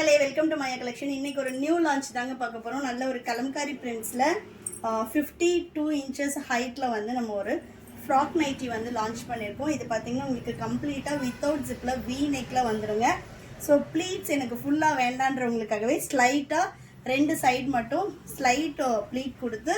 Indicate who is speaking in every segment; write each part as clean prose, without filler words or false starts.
Speaker 1: மக்களே, welcome to Maya collection. இன்னைக்கு ஒரு நியூ லான்ச் தாங்க பார்க்க போகிறோம். நல்ல ஒரு கலம்காரி பிரிண்ட்ஸில் 52 இன்ச்சஸ் ஹைட்டில் வந்து நம்ம ஒரு ஃப்ராக் நைட்டி வந்து லான்ச் பண்ணியிருக்கோம். இது பார்த்தீங்கன்னா உங்களுக்கு கம்ப்ளீட்டாக வித்தவுட் ஜிப்பில் வி நெக்கில் வந்துடுங்க. ஸோ ப்ளீட்ஸ் எனக்கு ஃபுல்லாக வேண்டான்றவங்களுக்காகவே ஸ்லைட்டாக ரெண்டு சைடு மட்டும் ஸ்லைட் ப்ளீட் கொடுத்து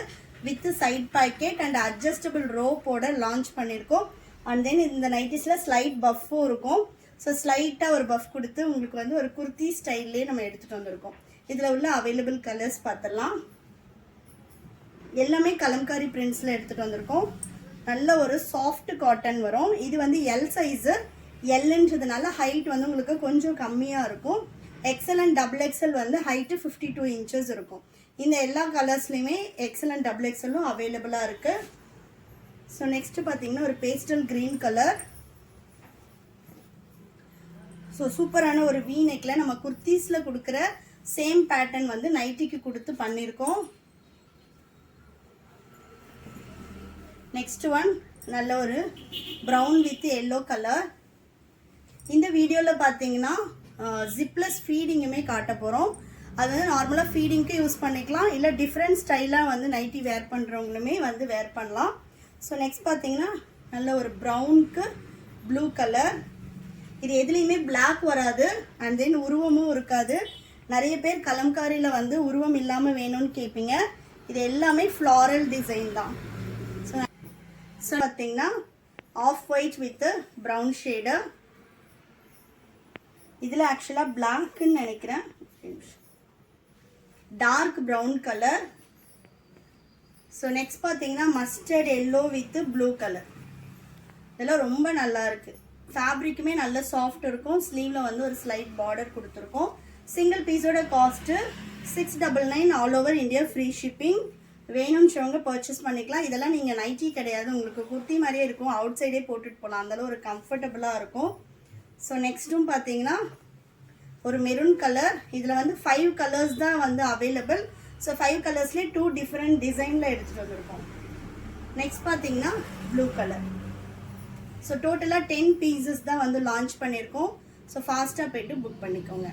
Speaker 1: with side pocket and adjustable ரோப்போட லான்ச் பண்ணியிருக்கோம். அண்ட் தென் இந்த நைட்டிஸில் ஸ்லைட் பஃப்பும் இருக்கும். ஸோ ஸ்லைட்டாக ஒரு பஃப் கொடுத்து உங்களுக்கு வந்து ஒரு குர்த்தி ஸ்டைல்லே நம்ம எடுத்துகிட்டு வந்திருக்கோம். இதில் உள்ள அவைலபிள் கலர்ஸ் பார்த்துடலாம். எல்லாமே கலம்காரி பிரிண்ட்ஸில் எடுத்துகிட்டு வந்திருக்கோம். நல்ல ஒரு சாஃப்ட் காட்டன் வரும். இது வந்து எல் சைஸு. எல்ன்றதுனால ஹைட் வந்து உங்களுக்கு கொஞ்சம் கம்மியாக இருக்கும். எக்ஸல் அண்ட் டபுள் எக்ஸல் வந்து ஹைட்டு 52 இன்ச்சஸ் இருக்கும். இந்த எல்லா கலர்ஸ்லையுமே எக்ஸல் அண்ட் டபுள் எக்ஸலும் அவைலபிளாக இருக்குது. ஸோ நெக்ஸ்ட்டு பார்த்தீங்கன்னா ஒரு பேஸ்டல் க்ரீன் கலர். ஸோ சூப்பரான ஒரு வி நெக்கில் நம்ம குர்த்தீஸில் கொடுக்குற சேம் பேட்டர்ன் வந்து நைட்டிக்கு கொடுத்து பண்ணியிருக்கோம். நெக்ஸ்ட் ஒன் நல்ல ஒரு ப்ரௌன் வித் எல்லோ கலர். இந்த வீடியோவில் பார்த்தீங்கன்னா ஜிப்லெஸ் ஃபீடிங்குமே காட்ட போகிறோம். அது வந்து நார்மலாக ஃபீடிங்க்கு யூஸ் பண்ணிக்கலாம், இல்லை டிஃப்ரெண்ட் ஸ்டைலாக வந்து நைட்டி வேர் பண்ணுறவங்களுமே வந்து வேர் பண்ணலாம். ஸோ நெக்ஸ்ட் பார்த்தீங்கன்னா நல்ல ஒரு ப்ரௌனுக்கு ப்ளூ கலர். இது எதுலேயுமே பிளாக் வராது அண்ட் தென் உருவமும் இருக்காது. நிறைய பேர் கலம்காரியில் வந்து உருவம் இல்லாமல் வேணும்னு கேட்பீங்க. இது எல்லாமே ஃப்ளாரல் டிசைன் தான். ஸோ பார்த்தீங்கன்னா off white with brown shade. இதில் ஆக்சுவலாக பிளாக்குன்னு நினைக்கிறேன். Dark brown colour. So next பார்த்தீங்கன்னா mustard yellow with blue colour. இதெல்லாம் ரொம்ப நல்லா இருக்குது. ஃபேப்ரிக்குமே நல்ல சாஃப்ட் இருக்கும். ஸ்லீவில் வந்து ஒரு ஸ்லைட் பார்டர் கொடுத்துருக்கோம். சிங்கிள் பீஸோட cost 699. All over India free shipping. வேணும்ன்றவங்க பர்ச்சேஸ் பண்ணிக்கலாம். இதெல்லாம் நீங்கள் நைட்டி கிடையாது, உங்களுக்கு குர்த்தி மாதிரியே இருக்கும். அவுட் சைடே போட்டுட்டு போகலாம், அந்தளவு ஒரு கம்ஃபர்டபுளாக இருக்கும். ஸோ நெக்ஸ்ட்டும் பார்த்தீங்கன்னா ஒரு மெரூன் கலர். இதில் வந்து 5 கலர்ஸ் தான் வந்து அவைலபிள். ஸோ 5 கலர்ஸ்லேயே 2 டிஃப்ரெண்ட் டிசைனில் எடுத்துகிட்டு வந்திருக்கோம். நெக்ஸ்ட் பார்த்தீங்கன்னா ப்ளூ கலர். ஸோ டோட்டலாக 10 பீசஸ் தான் வந்து லான்ச் பண்ணியிருக்கோம். ஸோ ஃபாஸ்ட்டாக போய்ட்டு புக் பண்ணிக்கோங்க.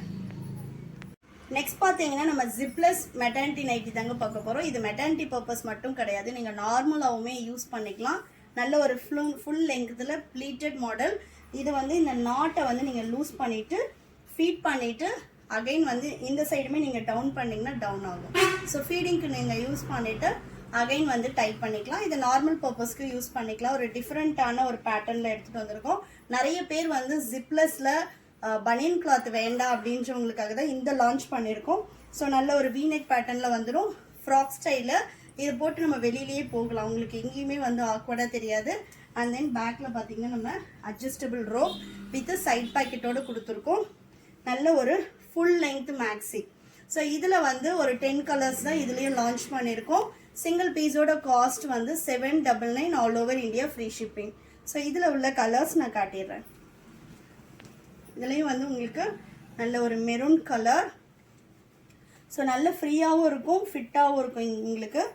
Speaker 1: நெக்ஸ்ட் பார்த்தீங்கன்னா நம்ம ஜிப்லெஸ் மெட்டர்னிட்டி நைட்டி தாங்க பார்க்க போகிறோம். இது மெட்டர்னிட்டி பர்பஸ் மட்டும் கிடையாது, நீங்கள் நார்மலாகவுமே யூஸ் பண்ணிக்கலாம். நல்ல ஒரு ஃபுல் லெங்க்த்தில் ப்ளீட்டட் மாடல். இது வந்து இந்த நாட்டை வந்து நீங்கள் லூஸ் பண்ணிவிட்டு ஃபீட் பண்ணிவிட்டு அகைன் வந்து இந்த சைடுமே நீங்கள் டவுன் பண்ணிங்கன்னா டவுன் ஆகும். ஸோ ஃபீடிங்க்கு நீங்கள் யூஸ் பண்ணிவிட்டு அகைன் வந்து டைப் பண்ணிக்கலாம். இது நார்மல் பர்பஸ்க்கு யூஸ் பண்ணிக்கலாம். ஒரு டிஃப்ரெண்ட்டான ஒரு பேட்டர்னில் எடுத்துகிட்டு வந்திருக்கோம். நிறைய பேர் வந்து ஜிப்லெஸில் பனியன் கிளாத் வேண்டாம் அப்படின்றவங்களுக்காக தான் இந்த லான்ச் பண்ணியிருக்கோம். ஸோ நல்ல ஒரு வீநெக் பேட்டர்னில் வந்துடும். ஃப்ராக் ஸ்டைலில் இது போட்டு நம்ம வெளியிலேயே போகலாம், உங்களுக்கு எங்கேயுமே வந்து ஆக்வர்டாக தெரியாது. அண்ட் தென் பேக்கில் பார்த்தீங்கன்னா நம்ம அட்ஜஸ்டபிள் ரோப் வித் சைட் பாக்கெட்டோடு கொடுத்துருக்கோம். நல்ல ஒரு ஃபுல் லெங்த் மேக்ஸி. ஸோ இதில் வந்து ஒரு 10 கலர்ஸ் தான் இதுலேயும் லான்ச் பண்ணியிருக்கோம். சிங்கிள் பீஸோட காஸ்ட் வந்து 799. All over India free shipping. So இதில் உள்ள கலர்ஸ் நான் காட்டிடுறேன். இதுலேயும் வந்து உங்களுக்கு நல்ல ஒரு மெரூன் கலர். ஸோ நல்ல ஃப்ரீயாகவும் இருக்கும், ஃபிட்டாகவும் இருக்கும் உங்களுக்கு.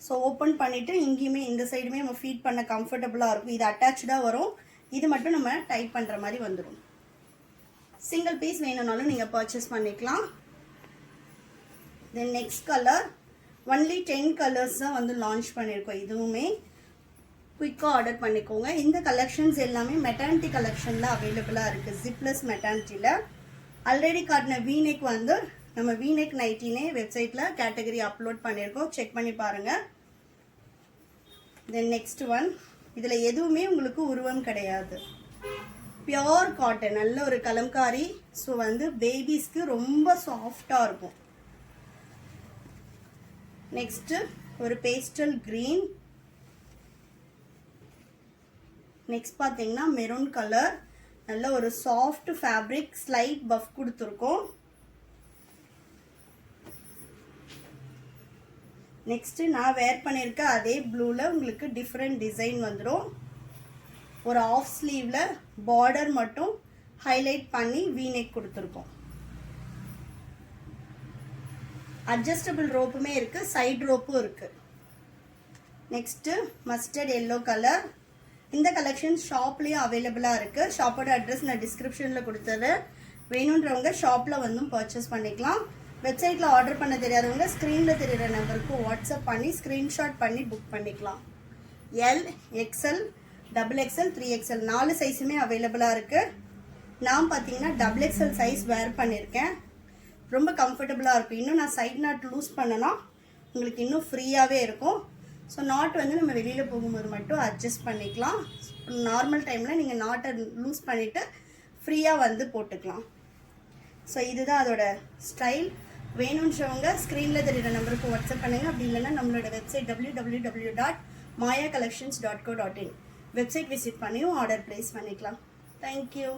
Speaker 1: ஸோ ஓப்பன் பண்ணிவிட்டு இங்கேயுமே இந்த சைடுமே நம்ம ஃபீட் பண்ண கம்ஃபர்டபுளாக இருக்கும். இது அட்டாச்சாக வரும். இது மட்டும் நம்ம டைப் பண்ணுற மாதிரி வந்துடும். சிங்கிள் பீஸ் வேணும்னாலும் நீங்கள் பர்ச்சேஸ் பண்ணிக்கலாம். Then next colour only 10 colours தான் வந்து லான்ச் பண்ணியிருக்கோம். இதுவுமே குயிக்காக ஆர்டர் பண்ணிக்கோங்க. இந்த கலெக்ஷன்ஸ் எல்லாமே மெட்டர்னிட்டி கலெக்ஷனில் அவைலபிளாக இருக்குது. ஜிப்லெஸ் மெட்டர்னிட்டியில் ஆல்ரெடி காட்டின வீநெக் வந்து நம்ம வீநெக் நைட்டினே வெப்சைட்டில் கேட்டகரி அப்லோட் பண்ணியிருக்கோம், செக் பண்ணி பாருங்கள். தென் நெக்ஸ்ட் ஒன், இதில் எதுவுமே உங்களுக்கு உருவம் கிடையாது, பியோர் காட்டன், நல்ல ஒரு கலம்காரி. ஸோ வந்து பேபிஸ்க்கு ரொம்ப சாஃப்டாக இருக்கும். நெக்ஸ்ட்டு ஒரு பேஸ்டல் க்ரீன். நெக்ஸ்ட் பார்த்தீங்கன்னா மெரூன் கலர். நல்ல ஒரு சாஃப்ட் ஃபேப்ரிக், ஸ்லைட் பஃப் கொடுத்துருக்கோம். நெக்ஸ்ட்டு நான் வேர் பண்ணியிருக்க அதே ப்ளூவில் உங்களுக்கு டிஃப்ரெண்ட் டிசைன் வந்துடும். ஒரு ஆஃப் ஸ்லீவில் பார்டர் மட்டும் ஹைலைட் பண்ணி வீநெக் கொடுத்துருக்கோம். அட்ஜஸ்டபிள் ரோப்புமே இருக்குது, சைடு ரோப்பும் இருக்குது. Next mustard yellow colour. இந்த கலெக்ஷன் ஷாப்லேயும் அவைலபிளாக இருக்குது. ஷாப்போட அட்ரஸ் நான் டிஸ்கிரிப்ஷனில் கொடுத்துறேன். வேணுன்றவங்க ஷாப்பில் வந்து பர்ச்சேஸ் பண்ணிக்கலாம். வெப்சைட்டில் ஆர்டர் பண்ண தெரியாதவங்க ஸ்க்ரீனில் தெரிகிற நம்பருக்கு வாட்ஸ்அப் பண்ணி ஸ்க்ரீன்ஷாட் பண்ணி புக் பண்ணிக்கலாம். எல், எக்ஸ்எல், XXL, 3XL 4 சைஸுமே அவைலபிளாக இருக்குது. நான் பார்த்தீங்கன்னா XXL சைஸ் வேர் பண்ணியிருக்கேன். ரொம்ப கம்ஃபர்டபுளாக இருக்கும். இன்னும் நான் சைட் நாட் லூஸ் பண்ணனா உங்களுக்கு இன்னும் ஃப்ரீயாகவே இருக்கும். ஸோ நாட் வந்து நம்ம வெளியில் போகும்போது மட்டும் அட்ஜஸ்ட் பண்ணிக்கலாம். நார்மல் டைமில் நீங்கள் நாட்டை லூஸ் பண்ணிவிட்டு ஃப்ரீயாக வந்து போட்டுக்கலாம். ஸோ இதுதான் அதோட ஸ்டைல். வேணுன்றவங்க ஸ்க்ரீனில் தெரிகிற நம்பருக்கு வாட்ஸ்அப் பண்ணுங்கள். அப்படி இல்லைன்னா நம்மளோட வெப்சைட் www.mayacollections.co.in வெப்சைட் விசிட் பண்ணியும் ஆர்டர் ப்ளேஸ் பண்ணிக்கலாம். தேங்க்யூ.